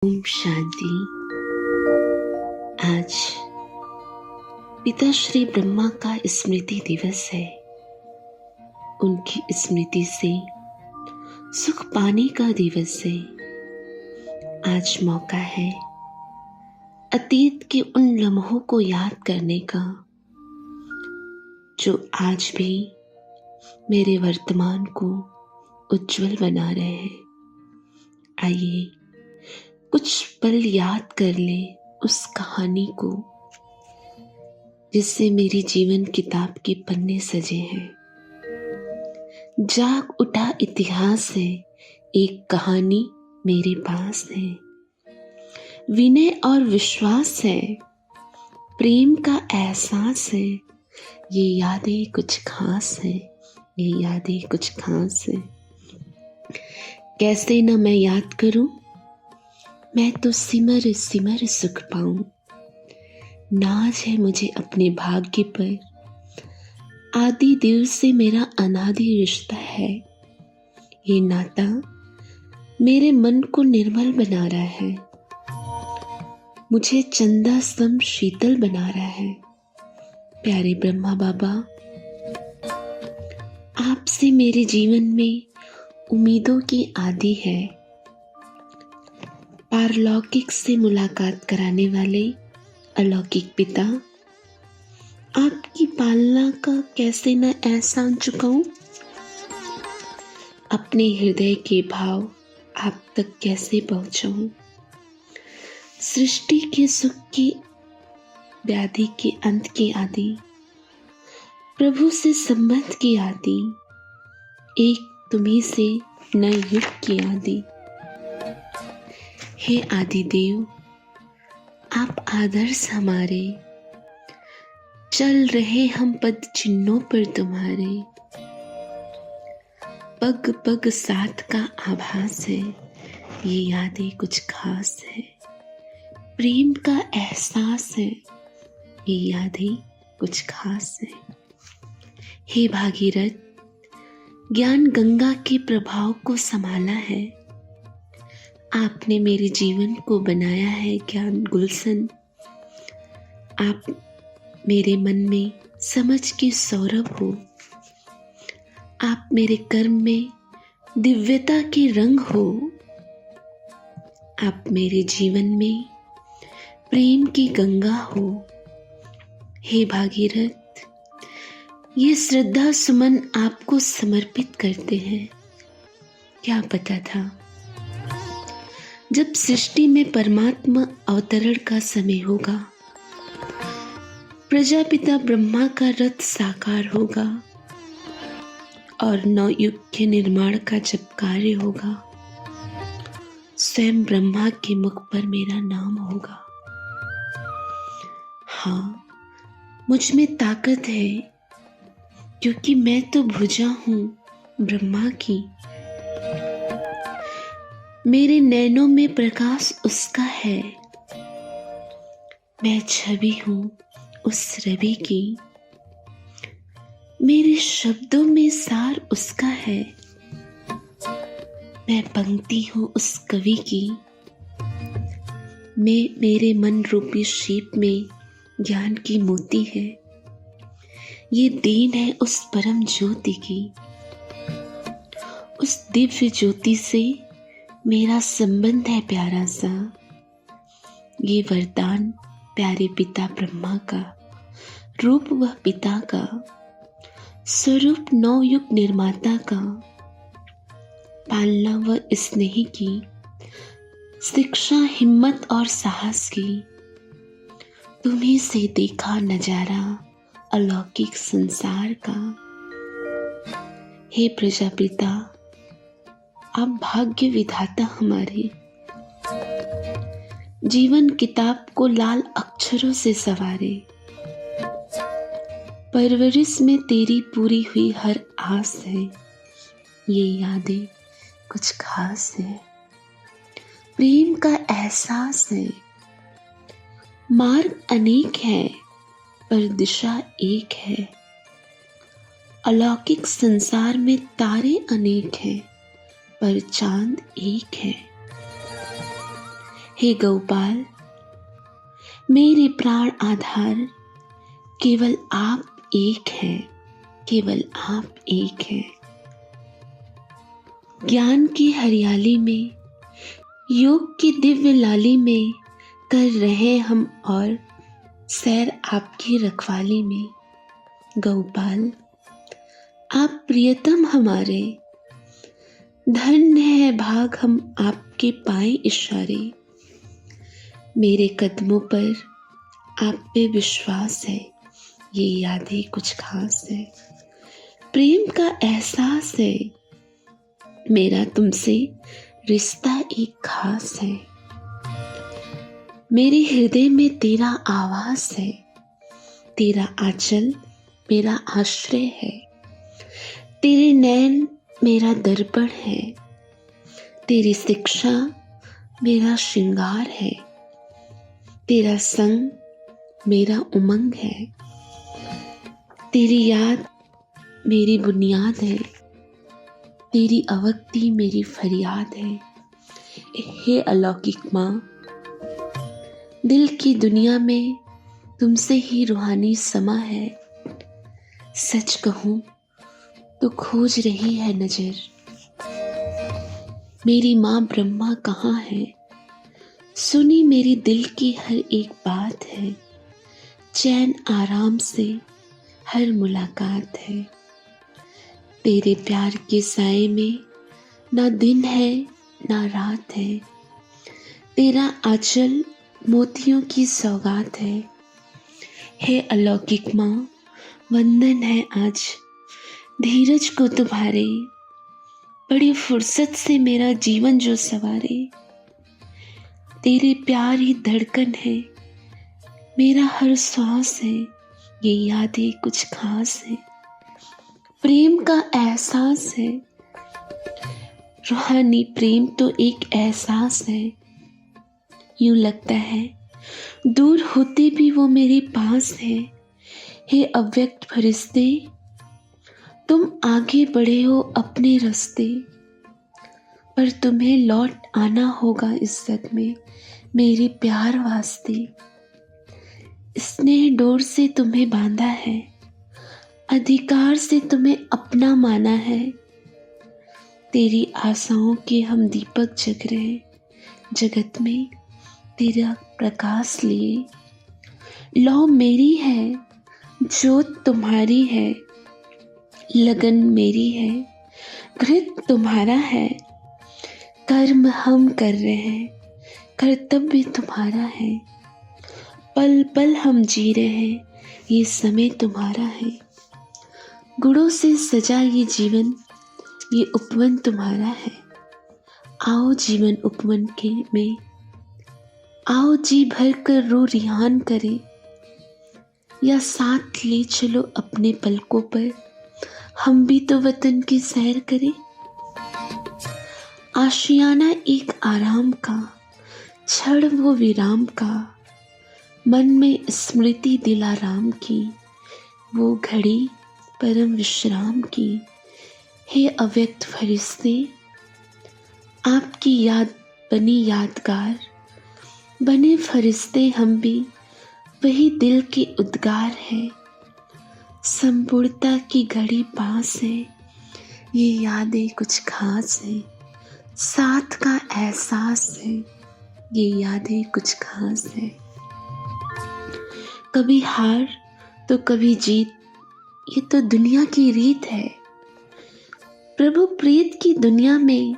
ओम शांति। आज पिता श्री ब्रह्मा का स्मृति दिवस है। उनकी स्मृति से सुख पाने का दिवस है। आज मौका है अतीत के उन लम्हों को याद करने का जो आज भी मेरे वर्तमान को उज्जवल बना रहे हैं। आइए कुछ पल याद कर लें उस कहानी को जिससे मेरी जीवन किताब के पन्ने सजे हैं। जाग उठा इतिहास है, एक कहानी मेरे पास है। विनय और विश्वास है, प्रेम का एहसास है। ये यादें कुछ खास है, ये यादें कुछ खास है। कैसे न मैं याद करूं, मैं तो सिमर सिमर सुख पाऊं। नाज है मुझे अपने भाग्य पर, आदि देव से मेरा अनादि रिश्ता है। ये नाता मेरे मन को निर्मल बना रहा है, मुझे चंदा सम शीतल बना रहा है। प्यारे ब्रह्मा बाबा, आपसे मेरे जीवन में उम्मीदों की आदि है। पारलौकिक से मुलाकात कराने वाले अलौकिक पिता, आपकी पालना का कैसे न एहसान चुकाऊं। अपने हृदय के भाव आप तक कैसे पहुंचाऊं। सृष्टि के सुख की व्याधि के अंत की आदि, प्रभु से संबंध की आदि, एक तुम्ही से नए युग की आदि। हे आदि देव, आप आदर्श हमारे, चल रहे हम पद चिन्हों पर तुम्हारे। पग पग साथ का आभास है, ये यादें कुछ खास है। प्रेम का एहसास है, ये यादें कुछ खास है। हे भागीरथ, ज्ञान गंगा के प्रभाव को संभाला है। आपने मेरे जीवन को बनाया है ज्ञान गुलशन। आप मेरे मन में समझ के सौरभ हो। आप मेरे कर्म में दिव्यता के रंग हो। आप मेरे जीवन में प्रेम की गंगा हो। हे भागीरथ, ये श्रद्धा सुमन आपको समर्पित करते हैं। क्या पता था जब सृष्टि में परमात्मा अवतरण का समय होगा, प्रजापिता ब्रह्मा का रथ साकार होगा और नवयुग के निर्माण का जब कार्य होगा, स्वयं ब्रह्मा के मुख पर मेरा नाम होगा। हाँ, मुझ में ताकत है क्योंकि मैं तो भुजा हूँ ब्रह्मा की। मेरे नैनों में प्रकाश उसका है, मैं छवि हूँ उस रवि की। मेरे शब्दों में सार उसका है, मैं पंक्ति हूँ उस कवि की। मेरे मन रूपी शीप में ज्ञान की मोती है, ये देन है उस परम ज्योति की। उस दिव्य ज्योति से मेरा संबंध है प्यारा सा। ये वरदान प्यारे पिता ब्रह्मा का, रूप वह पिता का, स्वरूप नवयुग निर्माता का। पालना व स्नेह की, शिक्षा हिम्मत और साहस की। तुम्हीं से देखा नजारा अलौकिक संसार का। हे प्रजापिता, आप भाग्य विधाता हमारे। जीवन किताब को लाल अक्षरों से सवारे। परवरिश में तेरी पूरी हुई हर आस है, ये यादें कुछ खास है। प्रेम का एहसास है, मार्ग अनेक है पर दिशा एक है। अलौकिक संसार में तारे अनेक हैं पर चांद एक है। हे गौपाल, मेरे प्राण आधार, केवल आप एक हैं, केवल आप एक हैं। ज्ञान की हरियाली में, योग की दिव्य लाली में कर रहे हम और सैर आपकी रखवाली में। गौपाल, आप प्रियतम हमारे, धन्य है भाग हम आपके पाए इशारे। मेरे कदमों पर आप पे विश्वास है, ये यादें कुछ खास है। प्रेम का एहसास है, मेरा तुमसे रिश्ता एक खास है। मेरे हृदय में तेरा आवास है, तेरा आंचल मेरा आश्रय है। तेरे नैन मेरा दर्पण है, तेरी शिक्षा मेरा श्रृंगार है। तेरा संग मेरा उमंग है, तेरी याद मेरी बुनियाद है। तेरी अवक्ति मेरी फरियाद है। हे अलौकिक माँ, दिल की दुनिया में तुमसे ही रूहानी समा है। सच कहूँ तो खोज रही है नजर, मेरी माँ ब्रह्मा कहाँ है। सुनी मेरी दिल की हर एक बात है, चैन आराम से हर मुलाकात है। तेरे प्यार के साए में ना दिन है ना रात है। तेरा आंचल मोतियों की सौगात है। हे अलौकिक माँ, वंदन है आज धीरज को तुम्हारे। बड़ी फुर्सत से मेरा जीवन जो सवारे। तेरे प्यार ही धड़कन है, मेरा हर श्वास है। ये यादें कुछ खास है, प्रेम का एहसास है। रूहानी प्रेम तो एक एहसास है। यूं लगता है दूर होते भी वो मेरे पास है। हे अव्यक्त फरिश्ते, तुम आगे बढ़े हो अपने रास्ते, पर तुम्हें लौट आना होगा इज्जत में मेरे प्यार वास्ते। स्नेह डोर से तुम्हें बांधा है, अधिकार से तुम्हें अपना माना है। तेरी आशाओं के हम दीपक जग रहे, जगत में तेरा प्रकाश लिए। लौ मेरी है, जोत तुम्हारी है, लगन मेरी है, घृत तुम्हारा है। कर्म हम कर रहे हैं, कर्तव्य तुम्हारा है। पल पल हम जी रहे हैं, ये समय तुम्हारा है। गुणों से सजा ये जीवन, ये उपवन तुम्हारा है। आओ जीवन उपवन के में, आओ जी भर कर रो रिहान करे, या साथ ले चलो अपने पलकों पर, हम भी तो वतन की सैर करें। आशियाना एक आराम का, क्षण वो विराम का, मन में स्मृति दिलाराम की, वो घड़ी परम विश्राम की। हे अव्यक्त फरिश्ते, आपकी याद बनी यादगार, बने फरिश्ते हम भी वही दिल के उद्गार है। संपूर्णता की घड़ी पास है, ये यादें कुछ खास है। साथ का एहसास है, ये यादें कुछ खास है। कभी हार तो कभी जीत, ये तो दुनिया की रीत है। प्रभु प्रीत की दुनिया में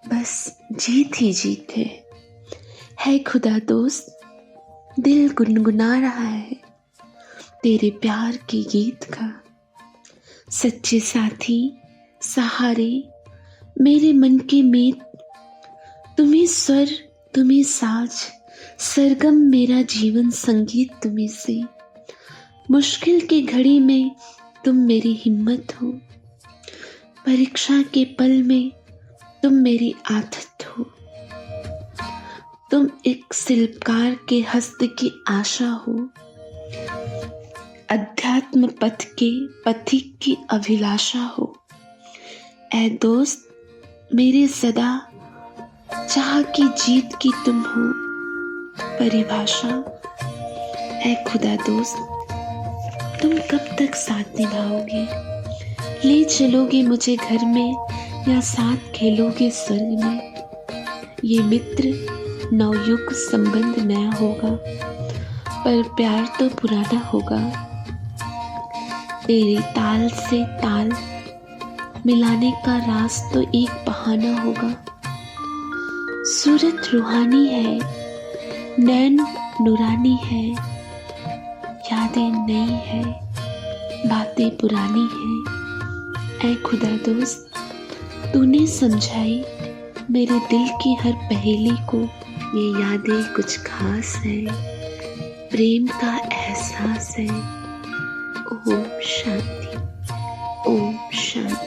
बस जीत ही जीत है खुदा दोस्त, दिल गुनगुना रहा है तेरे प्यार के गीत का। सच्चे साथी सहारे मेरे मन के मीत, तुम्हें स्वर तुम्हें साज, सरगम मेरा जीवन संगीत तुम्हें से। मुश्किल की घड़ी में तुम मेरी हिम्मत हो, परीक्षा के पल में तुम मेरी आदत हो। तुम एक शिल्पकार के हस्त की आशा हो, अध्यात्म पथ के पथिक की अभिलाषा हो। ऐ दोस्त मेरे सदा चाह की जीत की तुम हो, परिभाषा। ऐ खुदा दोस्त, तुम कब तक साथ निभाओगे? ले चलोगे मुझे घर में या साथ खेलोगे स्वर्ग में? ये मित्र नवयुग संबंध नया होगा, पर प्यार तो पुराना होगा। तेरी ताल से ताल मिलाने का राज तो एक बहाना होगा। सूरत रूहानी है, नैन नूरानी है, यादें नई है, बातें पुरानी है। ऐ खुदा दोस्त, तूने समझाई मेरे दिल की हर पहेली को। ये यादें कुछ खास है, प्रेम का एहसास है। ओम शांति, ओम शांति।